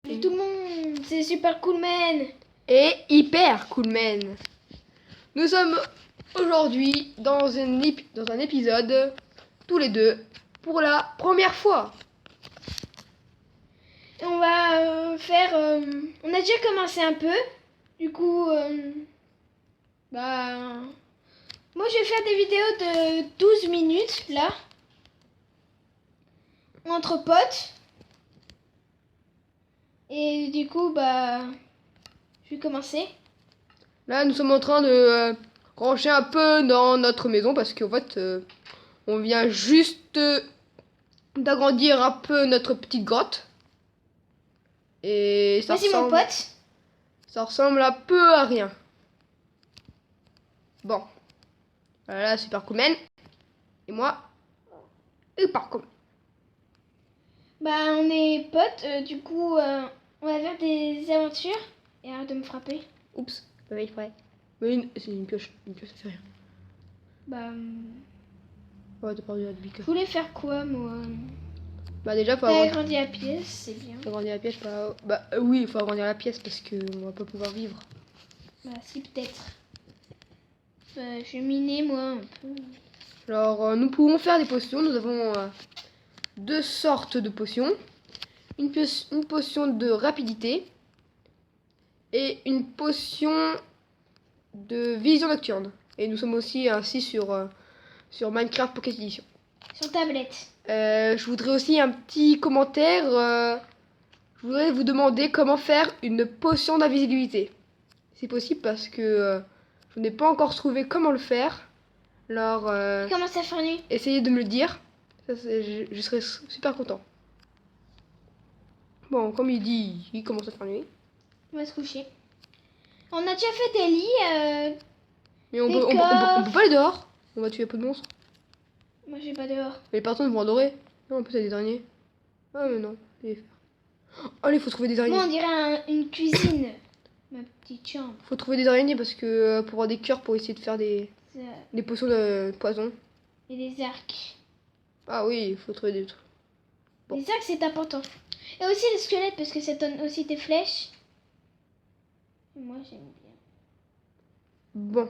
Salut tout le monde, c'est Super Coolman et Hyper Coolman. Nous sommes aujourd'hui dans un épisode, tous les deux, pour la première fois. et on va faire... on a déjà commencé un peu, du coup... moi je vais faire des vidéos de 12 minutes, là, entre potes. Et du coup, je vais commencer. Là, nous sommes en train de ranger un peu dans notre maison parce qu'en fait, on vient juste d'agrandir un peu notre petite grotte. Et Voici mon pote. ça ressemble un peu à rien. Bon. Voilà, Super Coolman. Et moi, Hyper Coolman. On est potes, du coup, on va faire des aventures. Et arrête de me frapper. Oups, pas fait exprès. Mais c'est une pioche, ça fait rien. Ouais, t'as perdu la bique. Je voulais faire quoi, moi? Bah déjà, faut T'as agrandi la pièce, c'est bien. Faut agrandir la pièce, oui, il faut agrandir la pièce parce que on va pas pouvoir vivre. Si, peut-être. Je vais miner, moi, un peu. Alors, nous pouvons faire des potions. Nous avons deux sortes de potions. Une potion de rapidité et une potion de vision nocturne. Et nous sommes aussi ainsi sur Minecraft Pocket Edition. Sur tablette. Je voudrais aussi un petit commentaire. Je voudrais vous demander comment faire une potion d'invisibilité. C'est possible parce que je n'ai pas encore trouvé comment le faire. Alors, Comment ça faire nuit? essayez de me le dire. Je serais super content. Bon, comme il dit, il commence à faire nuit. On va se coucher. On a déjà fait des lits. Mais on peut pas aller dehors. On va tuer un peu de monstres. Moi, je vais pas dehors. Mais les personnes vont adorer. Non, en plus, il y a des araignées. Ah, mais non. Oh, il faut trouver des araignées. Moi, on dirait une cuisine. Ma petite chambre. Faut trouver des araignées parce que pour avoir des cœurs pour essayer de faire des potions de poison. Et des arcs. Ah oui, il faut trouver des trucs. Bon. Les arcs, c'est important. Et aussi les squelettes parce que ça donne aussi des flèches. Moi, j'aime bien. Bon.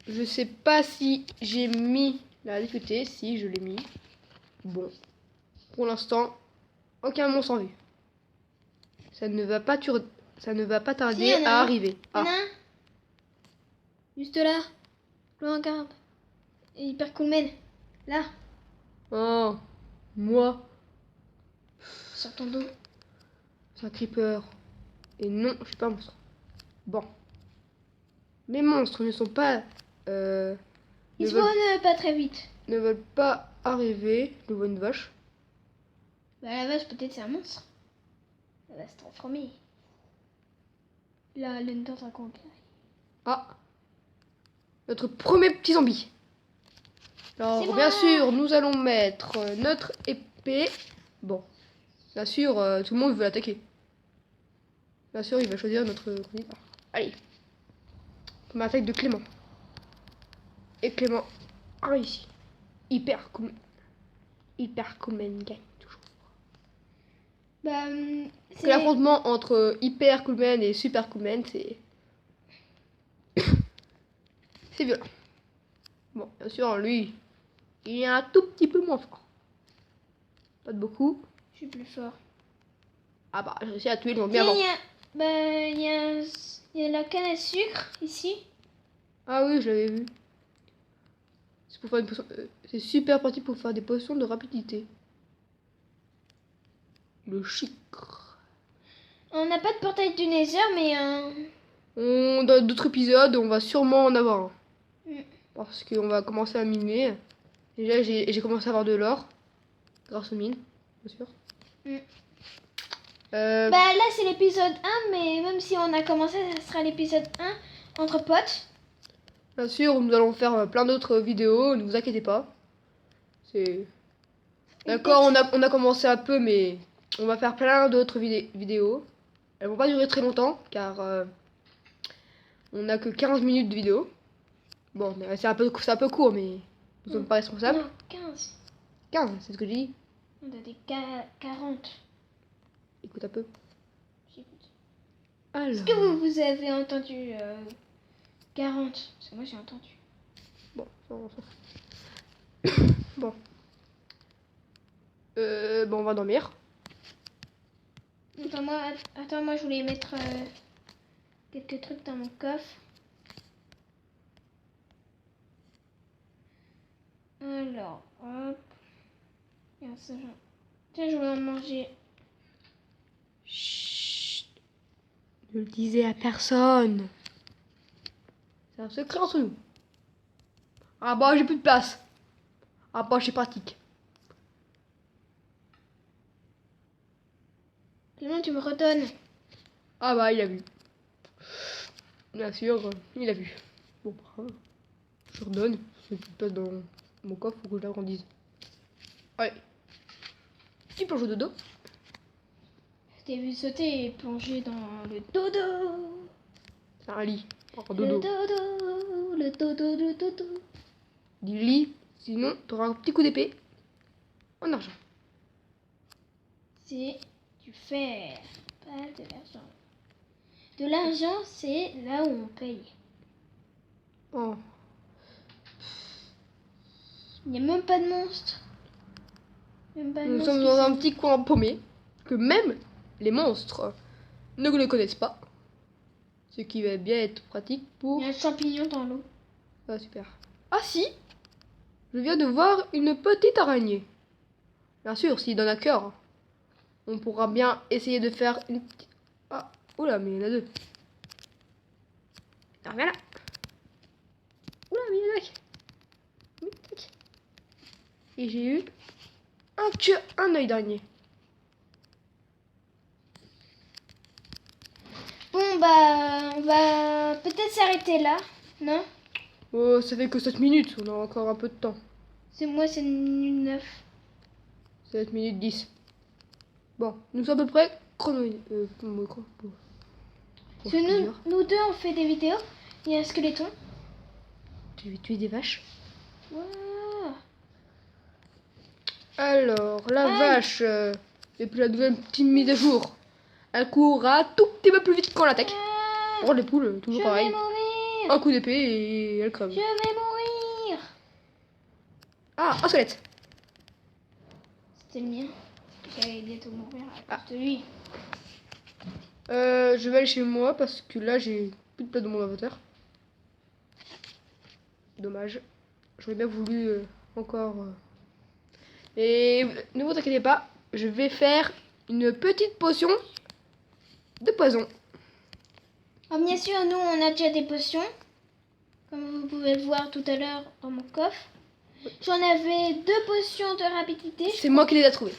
Je sais pas si j'ai mis la difficulté. Si, je l'ai mis. Bon. Pour l'instant, aucun monstre en vue. Ça ne va pas tarder à arriver. Il y en a un. Juste là. Je regarde. Et Hyper Coolman. Là. Oh, moi. Sur ton dos. C'est un creeper. Et non, je suis pas un monstre. Bon. Les monstres ne sont pas... Ils spawnent pas très vite. Ne veulent pas arriver. Je vois une vache. La vache, peut-être c'est un monstre. Elle va se transformer. Là, l'une dans un compte. Ah. Notre premier petit zombie. Alors, bien sûr, nous allons mettre notre épée. Bon. Bien sûr, tout le monde veut l'attaquer. Bien sûr, il va choisir notre candidat. Allez. Première attaque de Clément. Et Clément a réussi. Hyper Coolman gagne toujours. L'affrontement entre Hyper Coolman et Super Coolman, c'est... c'est violent. Bon, bien sûr, lui, il est un tout petit peu moins fort. Pas de beaucoup. Je suis plus fort. Ah bah, j'ai réussi à tuer le zombie avant. Il y a la canne à sucre ici. Ah oui, je l'avais vu. C'est pour faire une potion. C'est super pratique pour faire des potions de rapidité. Le chic. On n'a pas de portail du Nether, mais Dans d'autres épisodes, on va sûrement en avoir un. Mm. Parce qu'on va commencer à miner. Déjà, j'ai commencé à avoir de l'or. Grâce aux mines, bien sûr. Mm. Là, c'est l'épisode 1, mais même si on a commencé, ça sera l'épisode 1 entre potes. Bien sûr, nous allons faire plein d'autres vidéos, ne vous inquiétez pas. C'est... D'accord, on a commencé un peu, mais on va faire plein d'autres vidéos. Elles vont pas durer très longtemps, car on n'a que 15 minutes de vidéo. Bon, c'est un peu court, mais nous sommes pas responsables. Non, 15. 15, c'est ce que j'ai dit. On a des 40. Écoute un peu. J'écoute. Alors. Est-ce que vous avez entendu 40? Parce que moi j'ai entendu. Bon, ça, on s'en fout. Bon. Bon, on va dormir. Attends, moi je voulais mettre quelques trucs dans mon coffre. Alors, hop. Regarde ça, tiens, je voulais en manger. Chut. Ne le disez à personne. C'est un secret entre nous. Ah bah, j'ai plus de place. Ah bah, c'est pratique. Clément, tu me redonnes. Ah bah, il a vu. Bien sûr, il a vu. Bon, bravo. Je redonne. J'ai plus de place dans mon coffre, faut que je l'agrandisse. Allez. Petit plongeon de dodo. Je t'ai vu sauter et plonger dans le dodo. C'est un lit. Oh, Le dodo. dodo, le dodo, le dodo. Du lit. Sinon, t'auras un petit coup d'épée. En argent. C'est du fer, pas de l'argent. De l'argent, c'est là où on paye. Oh. Il n'y a même pas de monstre. Même pas de Nous monstre sommes qui dans un sont- petit coin paumé. Que même les monstres ne le connaissent pas. Ce qui va bien être pratique pour... Il y a un champignon dans l'eau. Ah, super. Ah si, je viens de voir une petite araignée. Bien sûr, s'il donne à cœur, on pourra bien essayer de faire une petite... Ah, oula, mais il y en a deux. Ah, viens là. Oula, mais il y en a que... Oui, tac. Et j'ai eu un œil d'araignée. Bon, bah, on va peut-être s'arrêter là, non? Oh, ça fait que 7 minutes, on a encore un peu de temps. C'est moi, c'est 9. 7 minutes 10. Bon, nous sommes à peu près Parce que nous deux, on fait des vidéos. Il y a un squeletton. Tu veux tuer des vaches? Wow. Alors, la Aïe. vache, depuis la nouvelle petite mise à jour, elle court un tout petit peu plus vite qu'on l'attaque. Ah, Oh, les poules, je toujours vais pareil. mourir. Un coup d'épée et elle crève. Je vais mourir. Ah, un squelette. C'était le mien. J'allais bientôt mourir à Ah. cause de lui. Je vais aller chez moi parce que là, j'ai plus de place dans mon inventaire. Dommage. J'aurais bien voulu encore... Et ne vous inquiétez pas, je vais faire une petite potion de poison. Ah, bien sûr, nous, on a déjà des potions. Comme vous pouvez le voir tout à l'heure dans mon coffre. J'en avais 2 potions de rapidité. C'est moi qui les ai trouvées.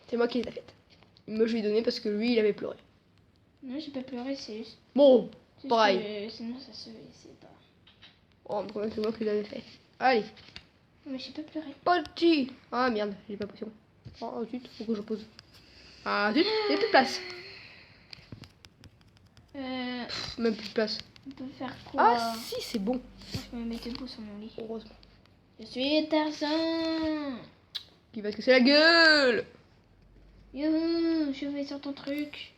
C'est moi qui les ai faites. Moi, je lui ai donné parce que lui, il avait pleuré. Non, j'ai pas pleuré, c'est juste. Bon, juste pareil. que sinon, ça se sait pas. Oh, mais c'est moi qui les avais fait. Allez, Mais j'ai pas pleuré. petit. Ah merde, j'ai pas potion. Oh zut, faut que je pose. Ah zut, j'ai plus de place. Même plus de place. On peut faire quoi? Ah si, c'est bon. Moi, je me mets debout sur mon lit. Heureusement. Je suis Tarzan. Qui va se casser la gueule. Youhou, je vais sur ton truc.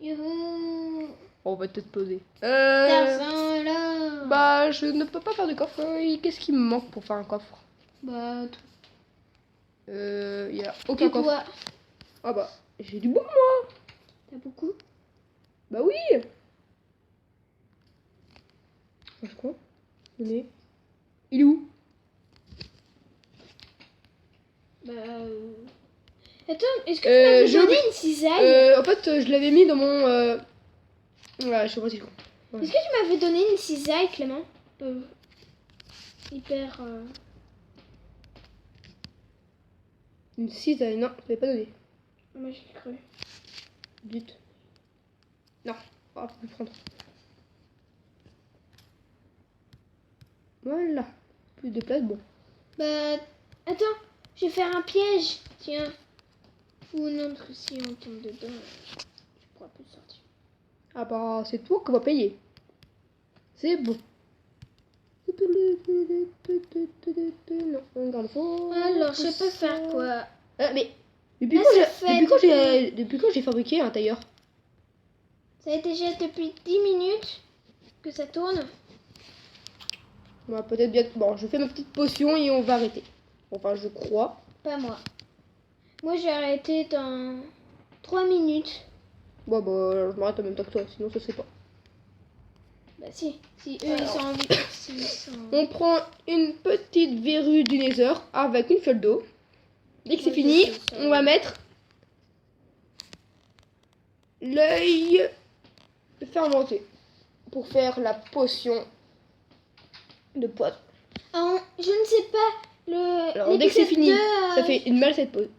Youhou. Oh, on va peut-être poser. Tarzan là. Bah, je ne peux pas faire de coffre. Qu'est-ce qui me manque pour faire un coffre? Bah, tout. Il y a aucun Du coffre. bois. Ah bah, j'ai du bois moi. T'as beaucoup? Bah oui. Je crois. Venez. Il est où? Bah. Attends, est-ce que tu m'avais je- donné une cisaille? En fait, je l'avais mis dans mon... Ouais, je sais pas si je comprends. Ouais. Est-ce que tu m'avais donné une cisaille, Clément? Hyper. Une cisaille, non, je l'avais pas donné. Moi j'ai cru. Vite. Non, on va plus prendre. Voilà. Plus de place, bon. Bah. Attends, je vais faire un piège. Tiens. Ou non, parce que si on tombe dedans, je pourrai plus sortir. Ah bah, c'est toi qu'on va payer. C'est bon. Non, on garde faux. Alors, je peux faire quoi? Mais Depuis Ah, quand c'est fait depuis quand j'ai fabriqué un tailleur? Ça a été déjà depuis 10 minutes que ça tourne. On va peut-être bien... Bon, je fais ma petite potion et on va arrêter. Enfin, je crois. Pas moi. Moi, j'ai arrêté dans 3 minutes. Bon, bah, je m'arrête en même temps que toi, sinon ça se fait pas. Bah si, si eux ils sont en vie. S'ils sont... On prend une petite verrue du Nether avec une fiole d'eau. Dès que c'est Moi, fini, je fais ça. on va mettre l'œil fermenté pour faire la potion de poison. Ah, je ne sais pas. Alors dès que c'est l'épisode fini, 2, ça fait une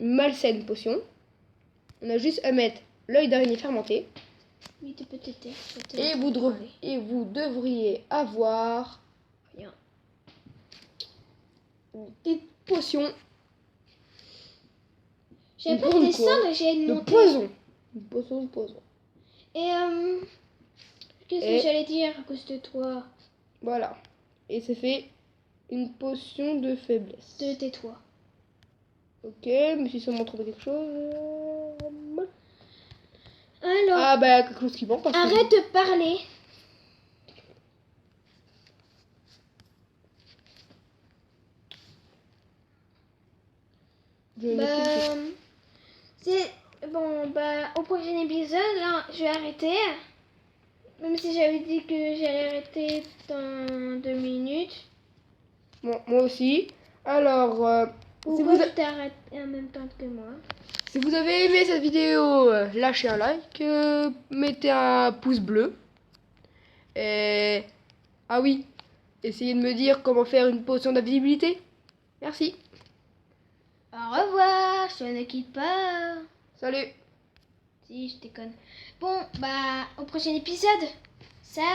malsaine potion. On a juste à mettre l'œil d'araignée fermenté. Oui, de peut-être. Et vous devriez avoir Rien. une petite potion J'avais pas Une de potion de quoi descendre et j'ai de monté. poison. Une potion de poison. Et qu'est-ce Et- que j'allais dire à cause de toi? Voilà. Et ça fait une potion de faiblesse. De tais-toi. Ok, mais si ça m'en trouve quelque chose. Alors, Ah bah quelque chose qui manque parce que- arrête de parler. Je vais mettre quelque chose. C'est bon, bah au prochain épisode, là, je vais arrêter. Même si j'avais dit que j'allais arrêter dans 2 minutes. Bon, moi aussi. Alors, Pourquoi tu t'arrêtes en même temps que moi? si vous avez aimé cette vidéo, lâchez un like, mettez un pouce bleu. Et... Ah oui, essayez de me dire comment faire une potion d'invisibilité. Merci. Au revoir, je ne quitte pas. Salut. Si, je déconne. Bon, bah, au prochain épisode. Salut!